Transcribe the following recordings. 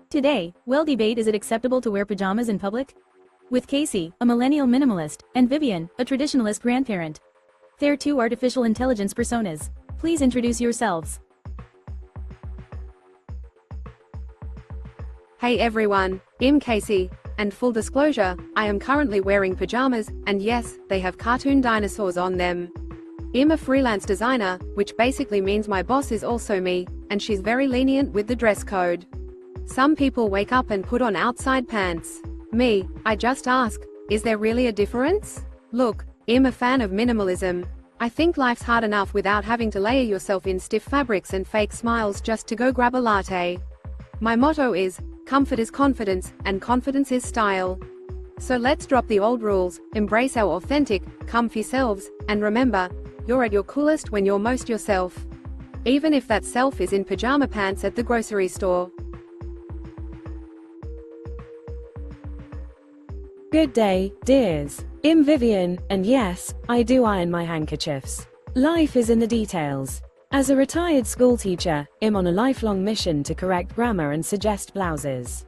Today, we'll debate, is it acceptable to wear pajamas in public? With Casey, a millennial minimalist, and Vivian, a traditionalist grandparent. They're two artificial intelligence personas. Please introduce yourselves. Hey everyone, I'm Casey, and full disclosure, I am currently wearing pajamas, and yes, they have cartoon dinosaurs on them. I'm a freelance designer, which basically means my boss is also me, and she's very lenient with the dress code. Some people wake up and put on outside pants. Me, I just ask, is there really a difference? Look, I'm a fan of minimalism. I think life's hard enough without having to layer yourself in stiff fabrics and fake smiles just to go grab a latte. My motto is, comfort is confidence, and confidence is style. So let's drop the old rules, embrace our authentic, comfy selves, and remember, you're at your coolest when you're most yourself. Even if that self is in pajama pants at the grocery store. Good day, dears. I'm Vivian, and yes, I do iron my handkerchiefs. Life is in the details. As a retired schoolteacher, I'm on a lifelong mission to correct grammar and suggest blouses.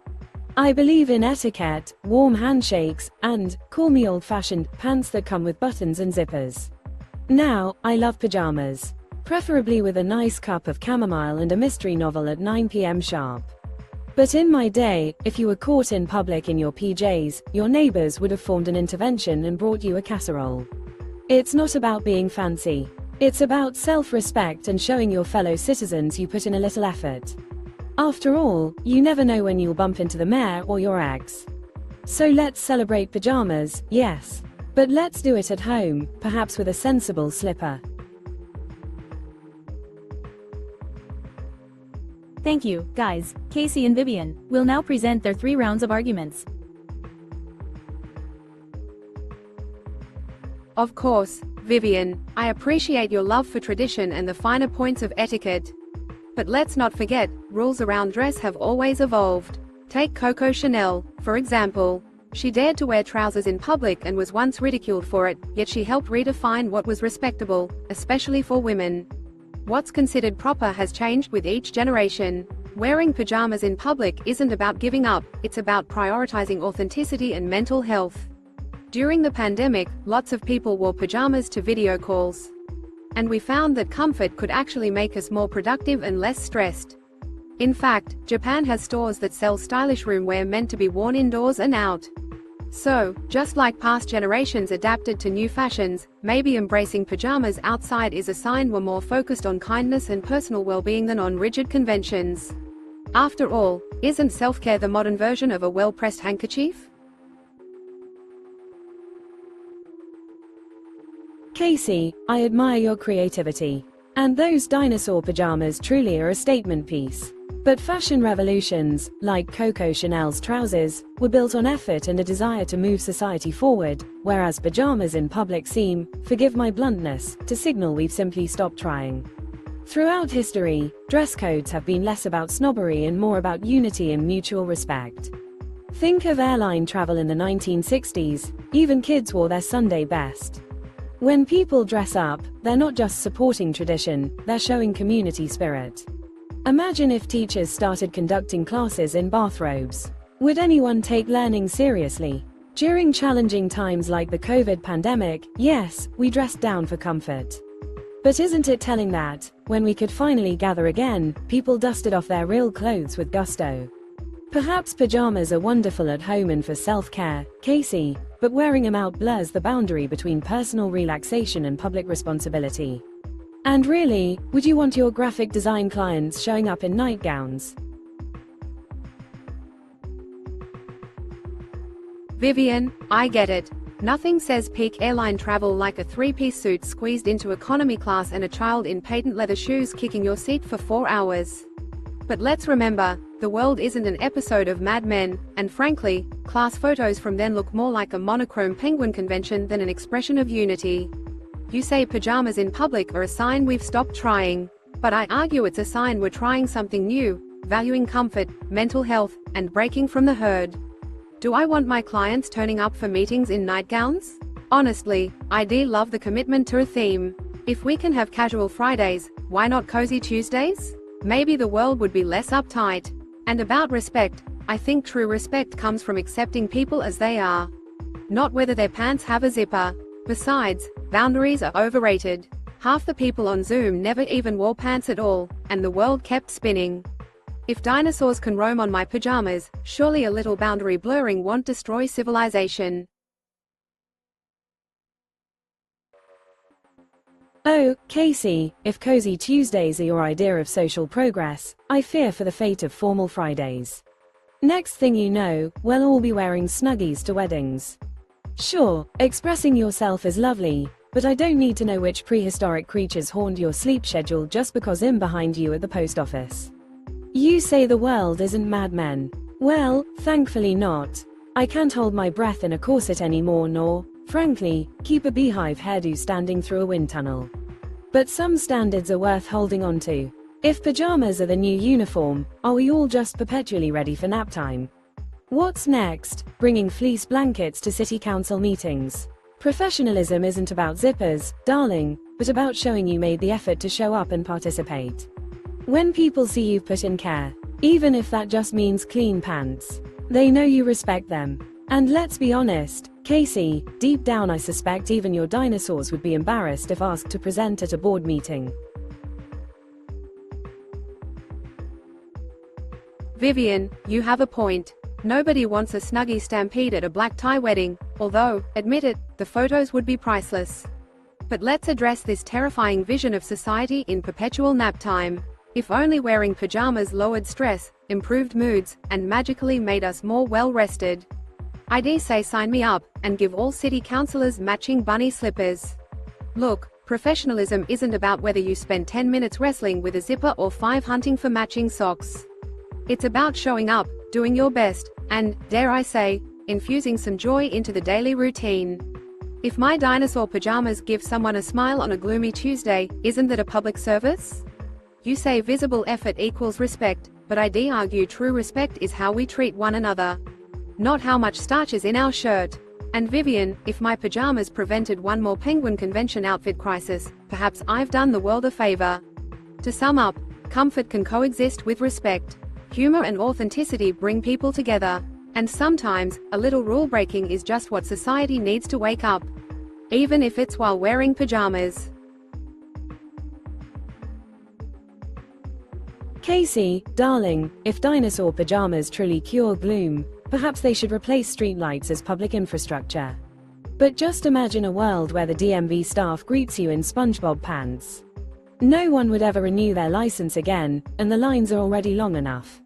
I believe in etiquette, warm handshakes, and, call me old-fashioned, pants that come with buttons and zippers. Now, I love pajamas. Preferably with a nice cup of chamomile and a mystery novel at 9 p.m. sharp. But in my day, if you were caught in public in your PJs, your neighbors would have formed an intervention and brought you a casserole. It's not about being fancy. It's about self-respect and showing your fellow citizens you put in a little effort. After all, you never know when you'll bump into the mayor or your ex. So let's celebrate pajamas, yes. But let's do it at home, perhaps with a sensible slipper. Thank you, guys. Casey and Vivian will now present their 3 rounds of arguments. Of course, Vivian, I appreciate your love for tradition and the finer points of etiquette. But let's not forget, rules around dress have always evolved. Take Coco Chanel, for example. She dared to wear trousers in public and was once ridiculed for it, yet she helped redefine what was respectable, especially for women. What's considered proper has changed with each generation. Wearing pajamas in public isn't about giving up, it's about prioritizing authenticity and mental health. During the pandemic, lots of people wore pajamas to video calls. And we found that comfort could actually make us more productive and less stressed. In fact, Japan has stores that sell stylish roomwear meant to be worn indoors and out. So, just like past generations adapted to new fashions, maybe embracing pajamas outside is a sign we're more focused on kindness and personal well-being than on rigid conventions. After all, isn't self-care the modern version of a well-pressed handkerchief? Casey, I admire your creativity. And those dinosaur pajamas truly are a statement piece. But fashion revolutions, like Coco Chanel's trousers, were built on effort and a desire to move society forward, whereas pajamas in public seem, forgive my bluntness, to signal we've simply stopped trying. Throughout history, dress codes have been less about snobbery and more about unity and mutual respect. Think of airline travel in the 1960s, even kids wore their Sunday best. When people dress up, they're not just supporting tradition, they're showing community spirit. Imagine if teachers started conducting classes in bathrobes. Would anyone take learning seriously? During challenging times like the COVID pandemic, yes, we dressed down for comfort. But isn't it telling that, when we could finally gather again, people dusted off their real clothes with gusto? Perhaps pajamas are wonderful at home and for self-care, Casey, but wearing them out blurs the boundary between personal relaxation and public responsibility. And really, would you want your graphic design clients showing up in nightgowns? Vivian, I get it. Nothing says peak airline travel like a 3-piece suit squeezed into economy class and a child in patent leather shoes kicking your seat for 4 hours. But let's remember, the world isn't an episode of Mad Men, and frankly, class photos from then look more like a monochrome penguin convention than an expression of unity. You say pajamas in public are a sign we've stopped trying. But I argue it's a sign we're trying something new, valuing comfort, mental health, and breaking from the herd. Do I want my clients turning up for meetings in nightgowns? Honestly, I do love the commitment to a theme. If we can have casual Fridays, why not cozy Tuesdays? Maybe the world would be less uptight. And about respect, I think true respect comes from accepting people as they are, not whether their pants have a zipper. Besides, boundaries are overrated. Half the people on Zoom never even wore pants at all, and the world kept spinning. If dinosaurs can roam on my pajamas, surely a little boundary blurring won't destroy civilization. Oh, Casey, if cozy Tuesdays are your idea of social progress, I fear for the fate of formal Fridays. Next thing you know, we'll all be wearing snuggies to weddings. Sure, expressing yourself is lovely, but I don't need to know which prehistoric creatures haunt your sleep schedule just because I'm behind you at the post office. You say the world isn't Mad Men. Well, thankfully not. I can't hold my breath in a corset anymore nor, frankly, keep a beehive hairdo standing through a wind tunnel. But some standards are worth holding on to. If pajamas are the new uniform, are we all just perpetually ready for nap time? What's next? Bringing fleece blankets to city council meetings. Professionalism isn't about zippers, darling, but about showing you made the effort to show up and participate. When people see you've put in care, even if that just means clean pants, they know you respect them. And let's be honest, Casey, deep down I suspect even your dinosaurs would be embarrassed if asked to present at a board meeting. Vivian, you have a point. Nobody wants a snuggie stampede at a black tie wedding, although, admit it, the photos would be priceless. But let's address this terrifying vision of society in perpetual nap time. If only wearing pajamas lowered stress, improved moods, and magically made us more well-rested. I'd say sign me up, and give all city councillors matching bunny slippers. Look, professionalism isn't about whether you spend 10 minutes wrestling with a zipper or 5 hunting for matching socks. It's about showing up, doing your best, and, dare I say, infusing some joy into the daily routine. If my dinosaur pajamas give someone a smile on a gloomy Tuesday, isn't that a public service? You say visible effort equals respect, but I'd argue true respect is how we treat one another, not how much starch is in our shirt. And Vivian, if my pajamas prevented one more penguin convention outfit crisis, perhaps I've done the world a favor. To sum up, comfort can coexist with respect. Humor and authenticity bring people together. And sometimes, a little rule breaking is just what society needs to wake up. Even if it's while wearing pajamas. Casey, darling, if dinosaur pajamas truly cure gloom, perhaps they should replace streetlights as public infrastructure. But just imagine a world where the DMV staff greets you in SpongeBob pants. No one would ever renew their license again, and the lines are already long enough.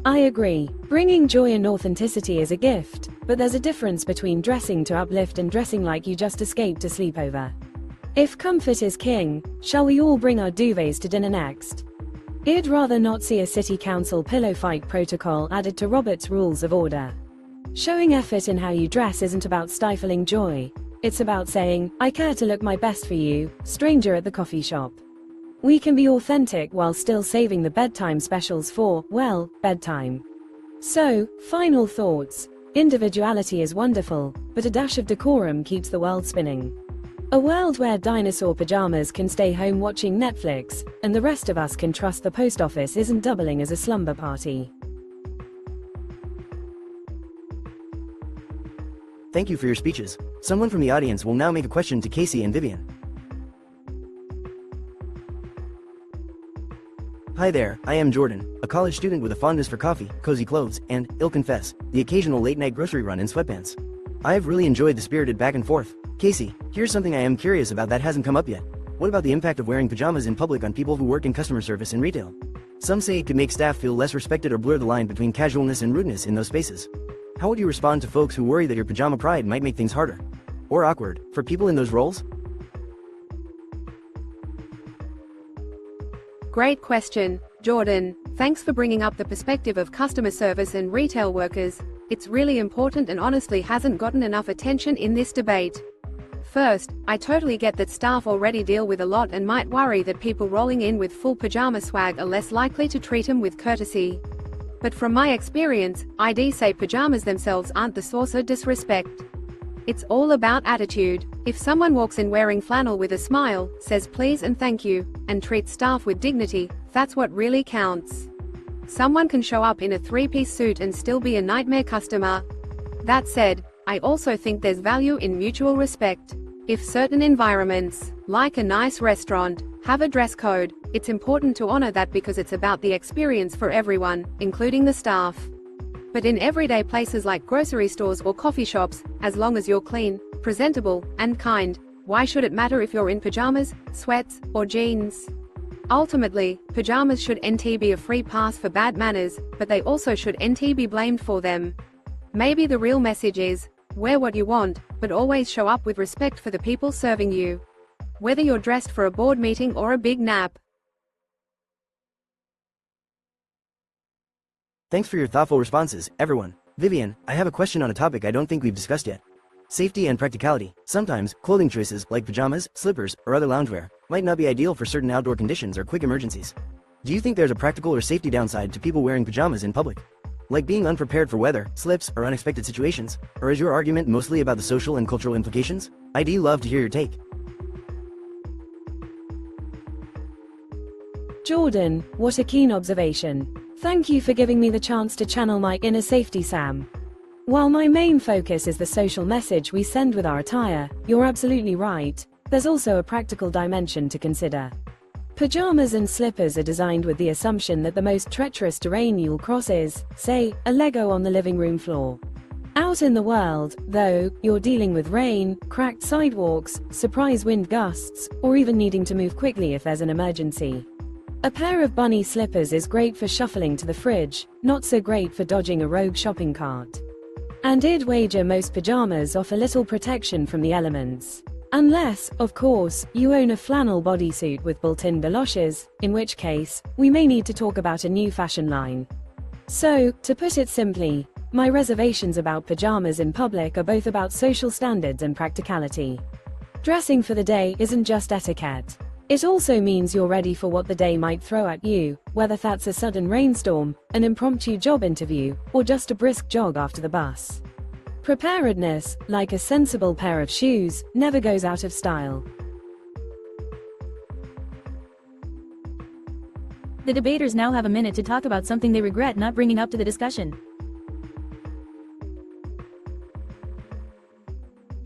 I agree, bringing joy and authenticity is a gift, but there's a difference between dressing to uplift and dressing like you just escaped a sleepover. If comfort is king, shall we all bring our duvets to dinner next? I'd rather not see a city council pillow fight protocol added to Robert's Rules of Order. Showing effort in how you dress isn't about stifling joy. It's about saying, I care to look my best for you, stranger at the coffee shop. We can be authentic while still saving the bedtime specials for, well, bedtime. So, final thoughts. Individuality is wonderful, but a dash of decorum keeps the world spinning. A world where dinosaur pajamas can stay home watching Netflix, and the rest of us can trust the post office isn't doubling as a slumber party. Thank you for your speeches. Someone from the audience will now make a question to Casey and Vivian. Hi there, I am Jordan, a college student with a fondness for coffee, cozy clothes, and, I'll confess, the occasional late-night grocery run in sweatpants. I've really enjoyed the spirited back and forth. Casey, here's something I am curious about that hasn't come up yet. What about the impact of wearing pajamas in public on people who work in customer service and retail? Some say it could make staff feel less respected or blur the line between casualness and rudeness in those spaces. How would you respond to folks who worry that your pajama pride might make things harder or awkward for people in those roles? Great question, Jordan. Thanks for bringing up the perspective of customer service and retail workers. It's really important and honestly hasn't gotten enough attention in this debate. First, I totally get that staff already deal with a lot and might worry that people rolling in with full pajama swag are less likely to treat them with courtesy. But from my experience, I'd say pajamas themselves aren't the source of disrespect. It's all about attitude. If someone walks in wearing flannel with a smile, says please and thank you, and treats staff with dignity, that's what really counts. Someone can show up in a three-piece suit and still be a nightmare customer. That said, I also think there's value in mutual respect. If certain environments, like a nice restaurant, have a dress code, it's important to honor that because it's about the experience for everyone, including the staff. But in everyday places like grocery stores or coffee shops, as long as you're clean, presentable, and kind, why should it matter if you're in pajamas, sweats, or jeans? Ultimately, pajamas should be a free pass for bad manners, but they also should be blamed for them. Maybe the real message is, wear what you want, but always show up with respect for the people serving you. Whether you're dressed for a board meeting or a big nap. Thanks for your thoughtful responses, everyone. Vivian, I have a question on a topic I don't think we've discussed yet. Safety and practicality. Sometimes, clothing choices, like pajamas, slippers, or other loungewear, might not be ideal for certain outdoor conditions or quick emergencies. Do you think there's a practical or safety downside to people wearing pajamas in public? Like being unprepared for weather, slips, or unexpected situations? Or is your argument mostly about the social and cultural implications? I'd love to hear your take. Jordan, what a keen observation. Thank you for giving me the chance to channel my inner safety Sam. While my main focus is the social message we send with our attire, you're absolutely right, there's also a practical dimension to consider. Pajamas and slippers are designed with the assumption that the most treacherous terrain you'll cross is, say, a Lego on the living room floor. Out in the world, though, you're dealing with rain, cracked sidewalks, surprise wind gusts, or even needing to move quickly if there's an emergency. A pair of bunny slippers is great for shuffling to the fridge, not so great for dodging a rogue shopping cart. And I'd wager most pajamas offer little protection from the elements. Unless, of course, you own a flannel bodysuit with built-in galoshes, in which case, we may need to talk about a new fashion line. So, to put it simply, my reservations about pajamas in public are both about social standards and practicality. Dressing for the day isn't just etiquette. It also means you're ready for what the day might throw at you, whether that's a sudden rainstorm, an impromptu job interview, or just a brisk jog after the bus. Preparedness, like a sensible pair of shoes, never goes out of style. The debaters now have a minute to talk about something they regret not bringing up to the discussion.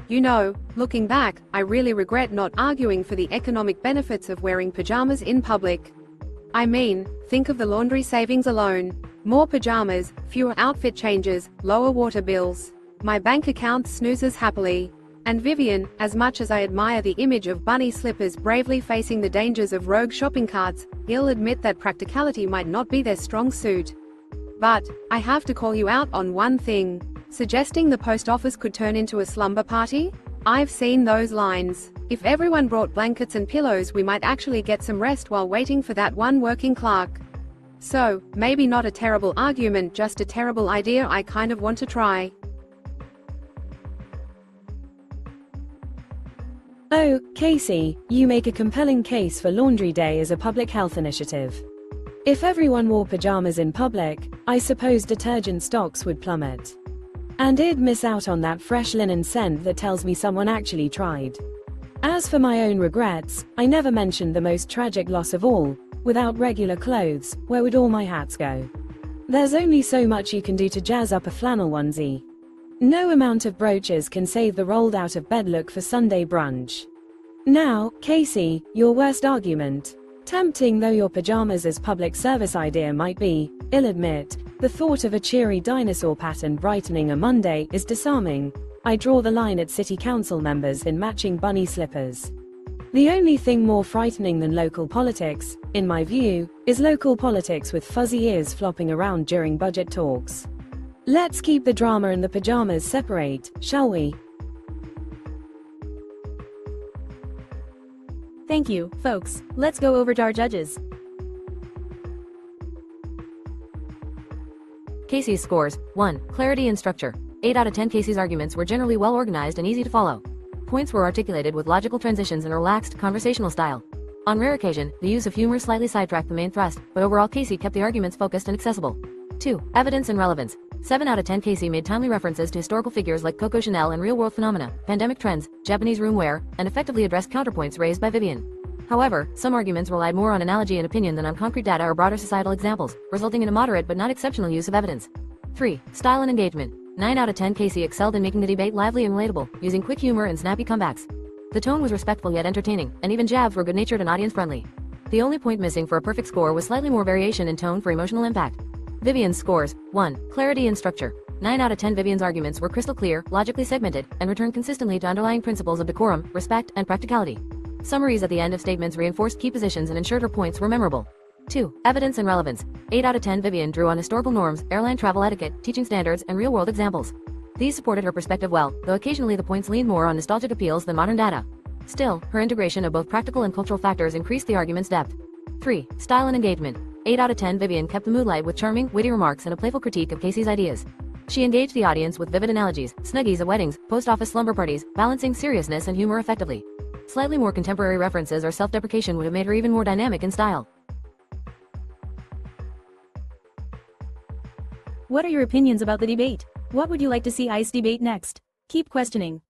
You know, looking back, I really regret not arguing for the economic benefits of wearing pajamas in public. I mean, think of the laundry savings alone. More pajamas, fewer outfit changes, lower water bills. My bank account snoozes happily. And Vivian, as much as I admire the image of bunny slippers bravely facing the dangers of rogue shopping carts, he'll admit that practicality might not be their strong suit. But, I have to call you out on one thing. Suggesting the post office could turn into a slumber party? I've seen those lines. If everyone brought blankets and pillows, we might actually get some rest while waiting for that one working clerk. So, maybe not a terrible argument, just a terrible idea I kind of want to try. Oh, Casey, you make a compelling case for Laundry Day as a public health initiative. If everyone wore pajamas in public, I suppose detergent stocks would plummet. And I'd miss out on that fresh linen scent that tells me someone actually tried. As for my own regrets, I never mentioned the most tragic loss of all. Without regular clothes, where would all my hats go? There's only so much you can do to jazz up a flannel onesie. No amount of brooches can save the rolled out of bed look for Sunday brunch. Now, Casey, your worst argument. Tempting though your pajamas as public service idea might be, I'll admit, the thought of a cheery dinosaur pattern brightening a Monday is disarming. I draw the line at city council members in matching bunny slippers. The only thing more frightening than local politics, in my view, is local politics with fuzzy ears flopping around during budget talks. Let's keep the drama and the pajamas separate, shall we? Thank you, folks. Let's go over to our judges. Casey's scores: 1. Clarity and structure. 8 out of 10. Casey's arguments were generally well organized and easy to follow. Points were articulated with logical transitions and a relaxed, conversational style. On rare occasion, the use of humor slightly sidetracked the main thrust, but overall Casey kept the arguments focused and accessible. 2. Evidence and relevance. 7 out of 10. Casey made timely references to historical figures like Coco Chanel and real-world phenomena, pandemic trends, Japanese room wear, and effectively addressed counterpoints raised by Vivian. However, some arguments relied more on analogy and opinion than on concrete data or broader societal examples, resulting in a moderate but not exceptional use of evidence. 3. Style and engagement. 9 out of 10 Casey excelled in making the debate lively and relatable, using quick humor and snappy comebacks. The tone was respectful yet entertaining, and even jabs were good-natured and audience-friendly. The only point missing for a perfect score was slightly more variation in tone for emotional impact. Vivian's scores. 1. Clarity and structure. 9 out of 10 Vivian's arguments were crystal clear, logically segmented, and returned consistently to underlying principles of decorum, respect, and practicality. Summaries at the end of statements reinforced key positions and ensured her points were memorable. 2. Evidence and relevance. 8 out of 10 Vivian drew on historical norms, airline travel etiquette, teaching standards, and real-world examples. These supported her perspective well, though occasionally the points leaned more on nostalgic appeals than modern data. Still, her integration of both practical and cultural factors increased the argument's depth. 3. Style and engagement. 8 out of 10 Vivian kept the mood light with charming, witty remarks and a playful critique of Casey's ideas. She engaged the audience with vivid analogies, snuggies at weddings, post-office slumber parties, balancing seriousness and humor effectively. Slightly more contemporary references or self-deprecation would have made her even more dynamic in style. What are your opinions about the debate? What would you like to see ICE debate next? Keep questioning.